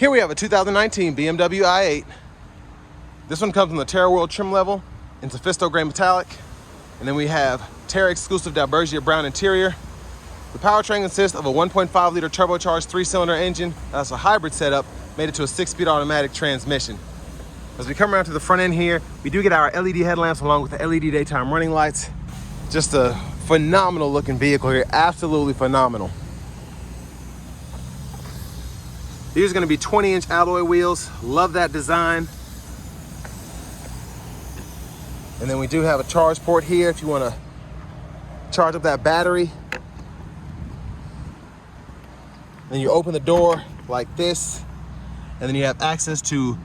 Here we have a 2019 BMW i8. This one comes in the TeraWorld trim level in Sophisto Gray Metallic. And then we have Terra exclusive Dalbergia brown interior. The powertrain consists of a 1.5 liter turbocharged 3-cylinder engine. That's a hybrid setup, made it to a 6-speed automatic transmission. As we come around to the front end here, we do get our LED headlamps along with the LED daytime running lights. Just a phenomenal looking vehicle here, absolutely phenomenal. These are gonna be 20-inch alloy wheels. Love that design. And then we do have a charge port here if you wanna charge up that battery. Then you open the door like this, and then you have access to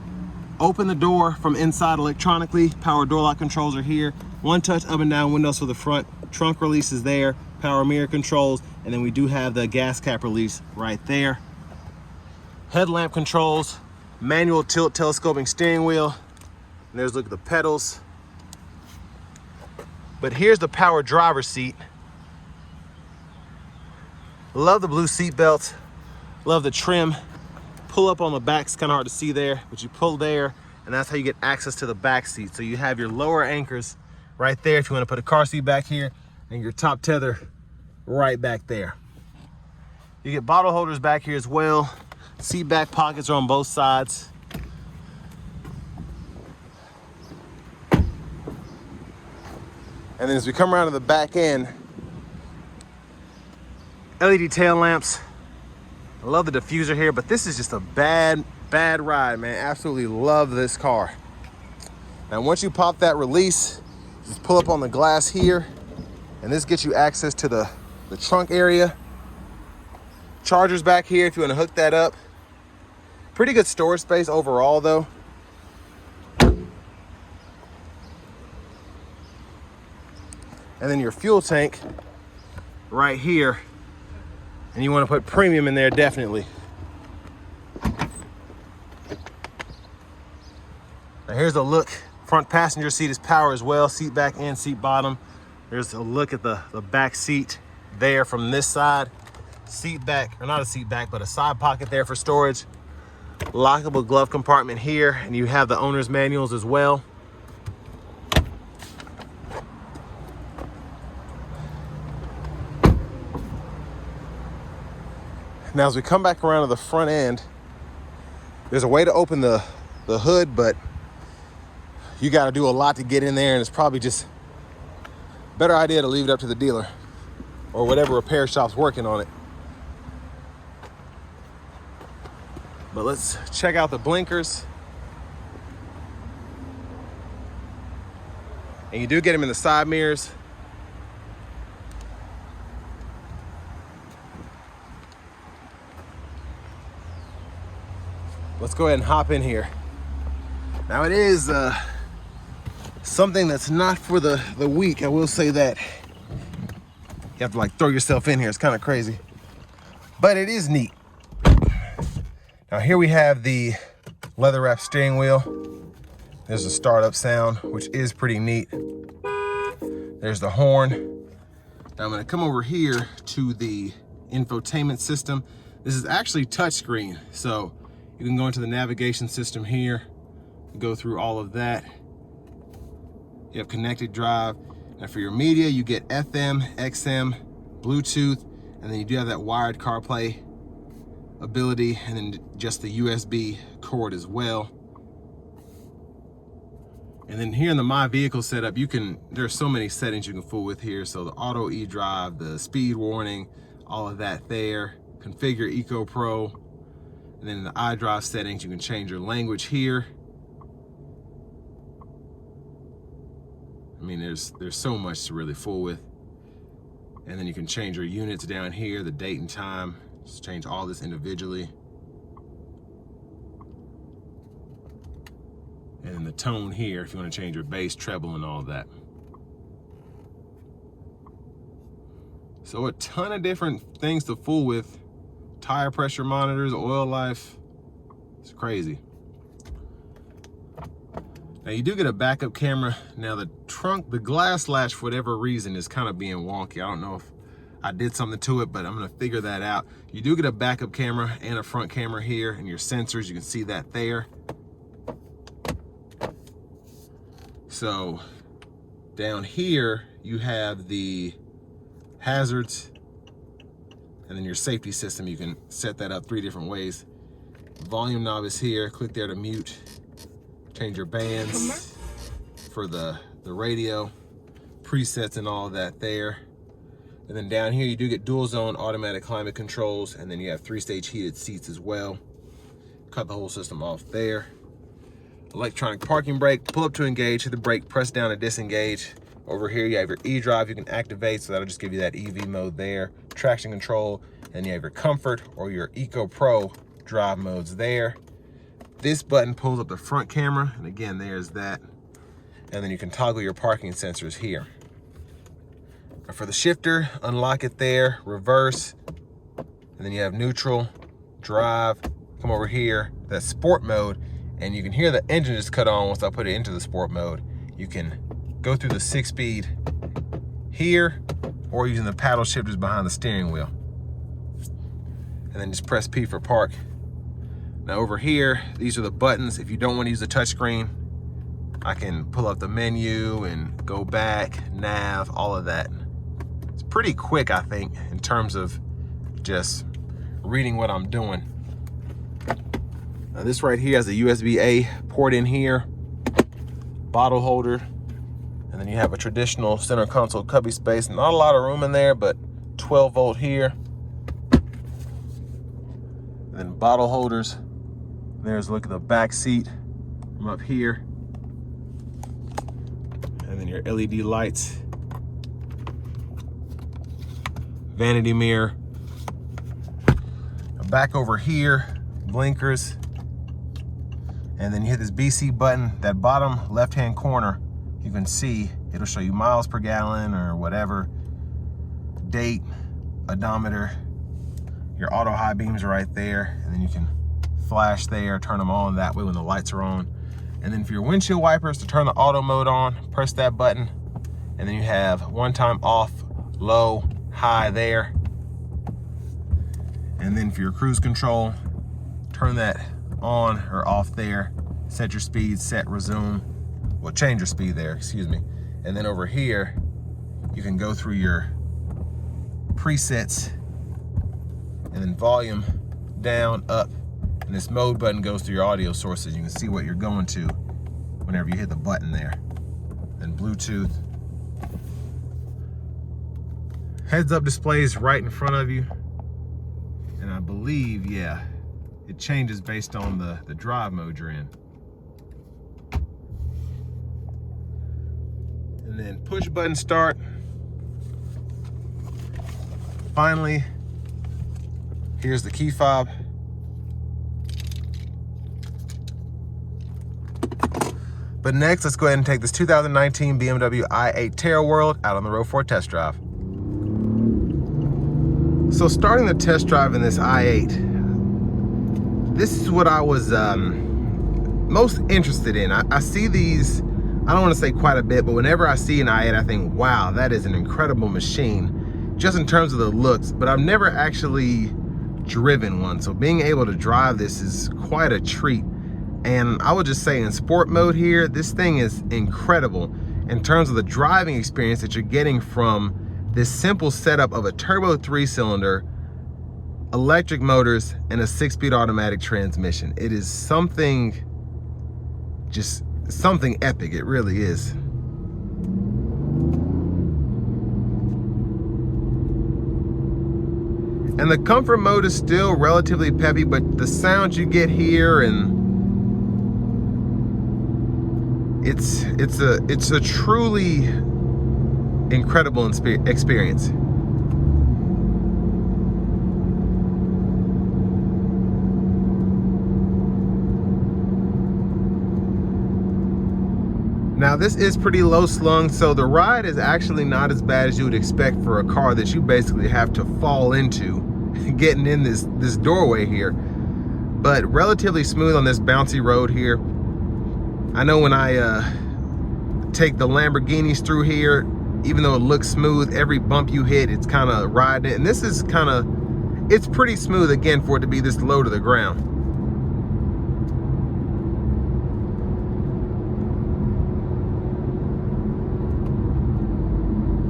open the door from inside electronically. Power door lock controls are here. One touch up and down windows for the front. Trunk release is there. Power mirror controls. And then we do have the gas cap release right there. Headlamp controls, manual tilt telescoping steering wheel. And there's a look at the pedals. But here's the power driver's seat. Love the blue seat belts. Love the trim. Pull up on the back, it's kind of hard to see there, but you pull there, and that's how you get access to the back seat. So you have your lower anchors right there if you want to put a car seat back here, and your top tether right back there. You get bottle holders back here as well. Seat back pockets are on both sides. And then as we come around to the back end, LED tail lamps. I love the diffuser here, but this is just a bad ride, man. Absolutely love this car. Now, once you pop that release, just pull up on the glass here, and this gets you access to the trunk area. Chargers back here if you want to hook that up. Pretty good storage space overall, though. And then your fuel tank right here. And you want to put premium in there, definitely. Now here's a look. Front passenger seat is power as well. Seat back and seat bottom. There's a look at the back seat there from this side. Seat back, or not a seat back, but a side pocket there for storage. Lockable glove compartment here, and you have the owner's manuals as well. Now, as we come back around to the front end, there's a way to open the hood, but you got to do a lot to get in there, and it's probably just a better idea to leave it up to the dealer or whatever repair shop's working on it. But let's check out the blinkers. And you do get them in the side mirrors. Let's go ahead and hop in here. Now it is something that's not for the weak, I will say that. You have to like throw yourself in here, it's kind of crazy. But it is neat. Now here we have the leather wrap steering wheel. There's a startup sound, which is pretty neat. There's the horn. Now I'm gonna come over here to the infotainment system. This is actually touchscreen, so you can go into the navigation system here, go through all of that. You have connected drive. Now for your media, you get FM, XM, Bluetooth, and then you do have that wired CarPlay ability, and then just the USB cord as well. And then here in the My Vehicle setup, there's so many settings you can fool with here. So the auto e-drive, the speed warning, all of that there. Configure Eco Pro. And then in the iDrive settings, you can change your language here. I mean, there's so much to really fool with. And then you can change your units down here, the date and time. Just change all this individually. And then the tone here, if you want to change your bass, treble, and all of that. So a ton of different things to fool with. Tire pressure monitors, oil life. It's crazy. Now you do get a backup camera. Now the trunk, the glass latch, for whatever reason, is kind of being wonky. I don't know if I did something to it, but I'm gonna figure that out. You do get a backup camera and a front camera here, and your sensors, you can see that there. So down here, you have the hazards, and then your safety system. You can set that up 3 different ways. Volume knob is here. Click there to mute. Change your bands for the radio, presets and all of that there. And then down here, you do get dual zone automatic climate controls, and then you have 3-stage heated seats as well. Cut the whole system off there. Electronic parking brake, pull up to engage, hit the brake, press down to disengage. Over here, you have your e-drive you can activate, so that'll just give you that EV mode there. Traction control, and you have your comfort or your Eco Pro drive modes there. This button pulls up the front camera, and again, there's that. And then you can toggle your parking sensors here. Now for the shifter, unlock it there, reverse, and then you have neutral, drive, come over here, that's sport mode, and you can hear the engine just cut on once I put it into the sport mode. You can go through the 6-speed here, or using the paddle shifters behind the steering wheel. And then just press P for park. Now over here, these are the buttons. If you don't want to use the touchscreen, I can pull up the menu and go back, nav, all of that. It's pretty quick, I think, in terms of just reading what I'm doing. Now this right here has a USB-A port in here, bottle holder, and then you have a traditional center console cubby space. Not a lot of room in there, but 12 volt here. And then bottle holders. There's a look at the back seat from up here. And then your LED lights. Vanity mirror. Back over here, blinkers. And then you hit this BC button, that bottom left-hand corner, you can see it'll show you miles per gallon or whatever, date, odometer, your auto high beams are right there, and then you can flash there, turn them on that way when the lights are on. And then for your windshield wipers, to turn the auto mode on, press that button, and then you have one-time off, low, high there. And then for your cruise control, turn that on or off there, set your speed, set, resume, well, change your speed there, excuse me. And then over here, you can go through your presets, and then volume down, up, and this mode button goes through your audio sources. You can see what you're going to whenever you hit the button there. Then Bluetooth. Heads up displays right in front of you. And I believe, yeah, it changes based on the drive mode you're in. And then push button start. Finally, here's the key fob. But next, let's go ahead and take this 2019 BMW i8 TeraWorld out on the road for a test drive. So starting the test drive in this i8, this is what I was most interested in. I see these, I don't want to say quite a bit, but whenever I see an i8, I think, wow, that is an incredible machine, just in terms of the looks, but I've never actually driven one. So being able to drive this is quite a treat. And I would just say in sport mode here, this thing is incredible in terms of the driving experience that you're getting from this simple setup of a turbo 3-cylinder, electric motors, and a 6-speed automatic transmission. It is something, just something epic, it really is. And the comfort mode is still relatively peppy, but the sounds you get here, and it's a truly incredible experience. Now this is pretty low slung, so the ride is actually not as bad as you would expect for a car that you basically have to fall into getting in this doorway here, but relatively smooth on this bouncy road here. I know when I take the Lamborghinis through here, even though it looks smooth, every bump you hit, it's kind of riding it. And this is kind of, it's pretty smooth again for it to be this low to the ground.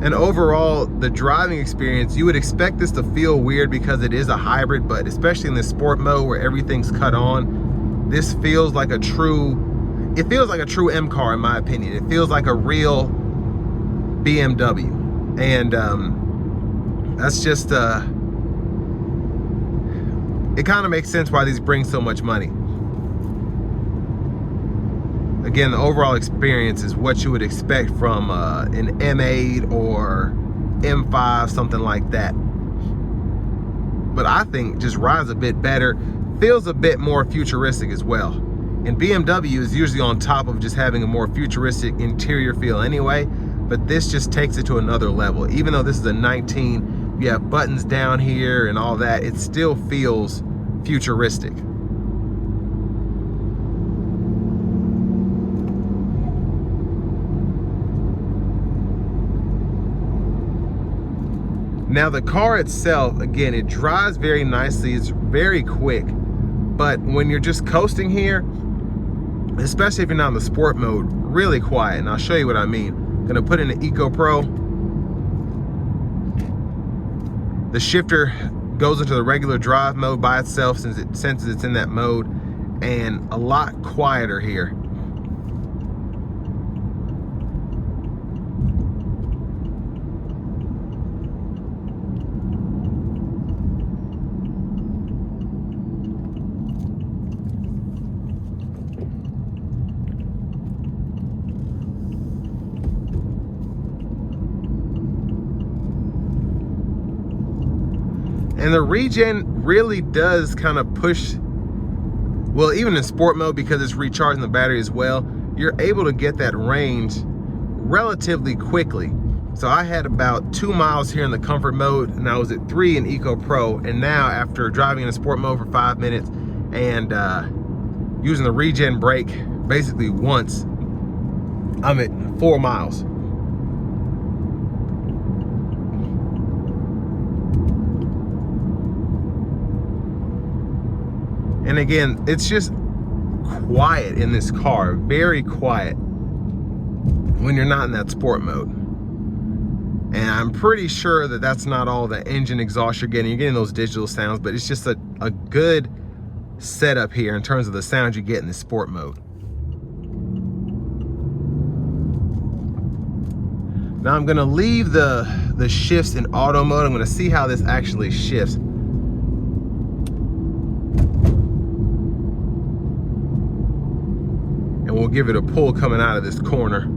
And overall, the driving experience, you would expect this to feel weird because it is a hybrid, but especially in this sport mode where everything's cut on, this feels like a true, it feels like a true M car in my opinion. It feels like a real BMW. And that's just, it kind of makes sense why these bring so much money. Again, the overall experience is what you would expect from an M8 or M5, something like that. But I think just rides a bit better, feels a bit more futuristic as well. And BMW is usually on top of just having a more futuristic interior feel anyway, but this just takes it to another level. Even though this is a 19, you have buttons down here and all that, it still feels futuristic. Now the car itself, again, it drives very nicely, it's very quick, but when you're just coasting here, especially if you're not in the sport mode, really quiet, and I'll show you what I mean. I'm gonna put in the AutoPro. The shifter goes into the regular drive mode by itself since it senses it's in that mode, and a lot quieter here. And the regen really does kind of push, well, even in sport mode, because it's recharging the battery as well, you're able to get that range relatively quickly. So I had about 2 miles here in the comfort mode, and I was at 3 in AutoPro. And now after driving in the sport mode for 5 minutes and using the regen brake basically once, I'm at 4 miles. And again, it's just quiet in this car, very quiet when you're not in that sport mode. And I'm pretty sure that that's not all the engine exhaust you're getting. You're getting those digital sounds, but it's just a good setup here in terms of the sounds you get in the sport mode. Now I'm gonna leave the shifts in auto mode. I'm gonna see how this actually shifts. And we'll give it a pull coming out of this corner.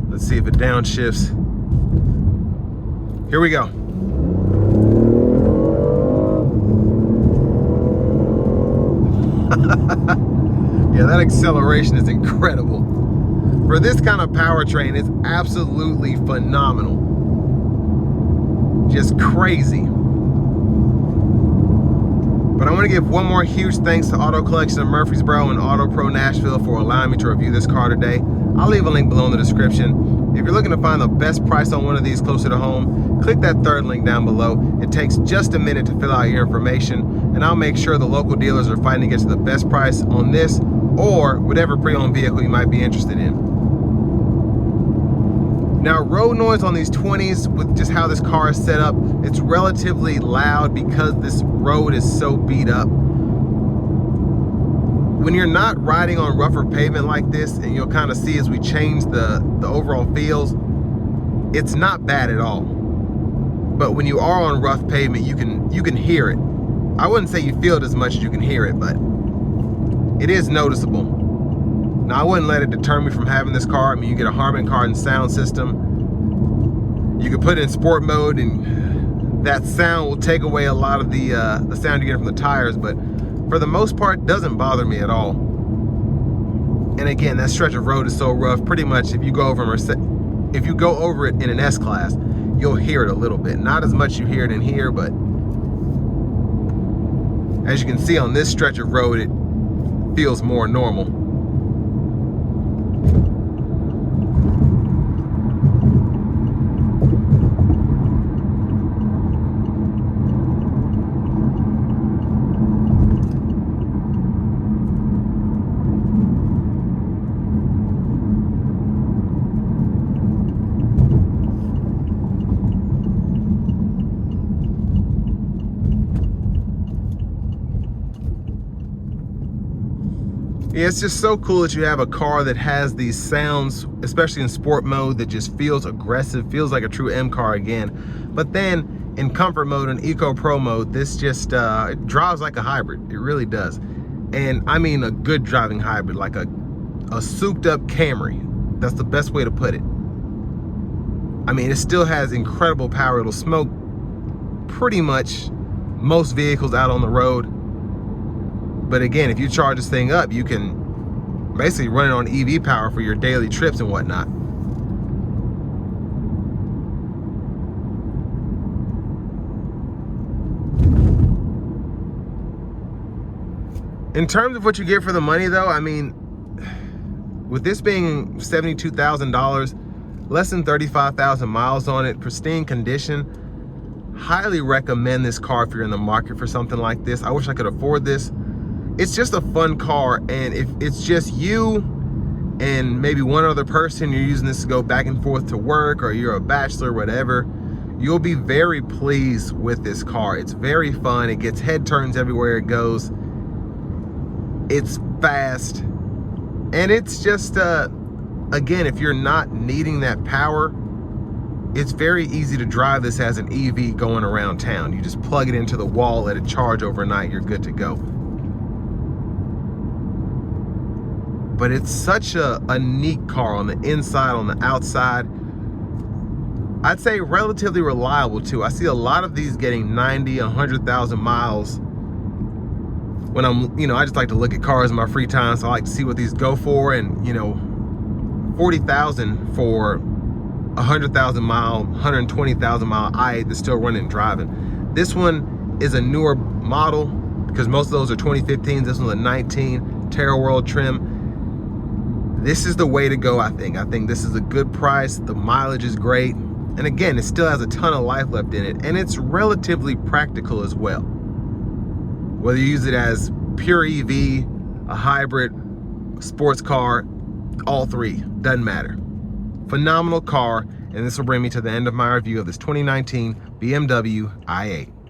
Let's see if it downshifts. Here we go. Yeah, that acceleration is incredible. For this kind of powertrain, it's absolutely phenomenal. Just crazy. But I want to give one more huge thanks to Auto Collection of Murfreesboro and AutoPro Nashville for allowing me to review this car today. I'll leave a link below in the description. If you're looking to find the best price on one of these closer to home, click that third link down below. It takes just a minute to fill out your information, and I'll make sure the local dealers are fighting to get you the best price on this or whatever pre-owned vehicle you might be interested in. Now, road noise on these 20s, with just how this car is set up, it's relatively loud because this road is so beat up. When you're not riding on rougher pavement like this, and you'll kind of see as we change the overall feels, it's not bad at all. But when you are on rough pavement, you can hear it. I wouldn't say you feel it as much as you can hear it, but it is noticeable. Now, I wouldn't let it deter me from having this car. I mean, you get a Harman Kardon sound system. You can put it in sport mode, and that sound will take away a lot of the sound you get from the tires, but for the most part, it doesn't bother me at all. And again, that stretch of road is so rough, pretty much if you go over it in an S-Class, you'll hear it a little bit. Not as much you hear it in here, but As you can see on this stretch of road, it feels more normal. Yeah, it's just so cool that you have a car that has these sounds, especially in sport mode, that just feels aggressive, feels like a true M car again. But then in comfort mode and Eco Pro mode, this just it drives like a hybrid. It really does. And I mean a good driving hybrid, like a souped up Camry. That's the best way to put it. I mean, it still has incredible power. It'll smoke pretty much most vehicles out on the road. But again, if you charge this thing up, you can basically run it on EV power for your daily trips and whatnot. In terms of what you get for the money though, I mean, with this being $72,000, less than 35,000 miles on it, pristine condition, highly recommend this car if you're in the market for something like this. I wish I could afford this. It's just a fun car, and if it's just you and maybe one other person, you're using this to go back and forth to work, or you're a bachelor, whatever, you'll be very pleased with this car. It's very fun. It gets head turns everywhere it goes. It's fast, and it's just again, if you're not needing that power, it's very easy to drive this as an EV going around town. You just plug it into the wall, let it charge overnight, you're good to go. But it's such a neat car on the inside, on the outside. I'd say relatively reliable too. I see a lot of these getting 90, 100,000 miles. When I'm, I just like to look at cars in my free time, so I like to see what these go for. And 40,000 for 100,000 mile, 120,000 mile i8 that's still running and driving. This one is a newer model because most of those are 2015s. This one's a 19 TeraWorld trim. This is the way to go, I think. I think this is a good price. The mileage is great. And again, it still has a ton of life left in it. And it's relatively practical as well. Whether you use it as pure EV, a hybrid, a sports car, all three, doesn't matter. Phenomenal car. And this will bring me to the end of my review of this 2019 BMW i8.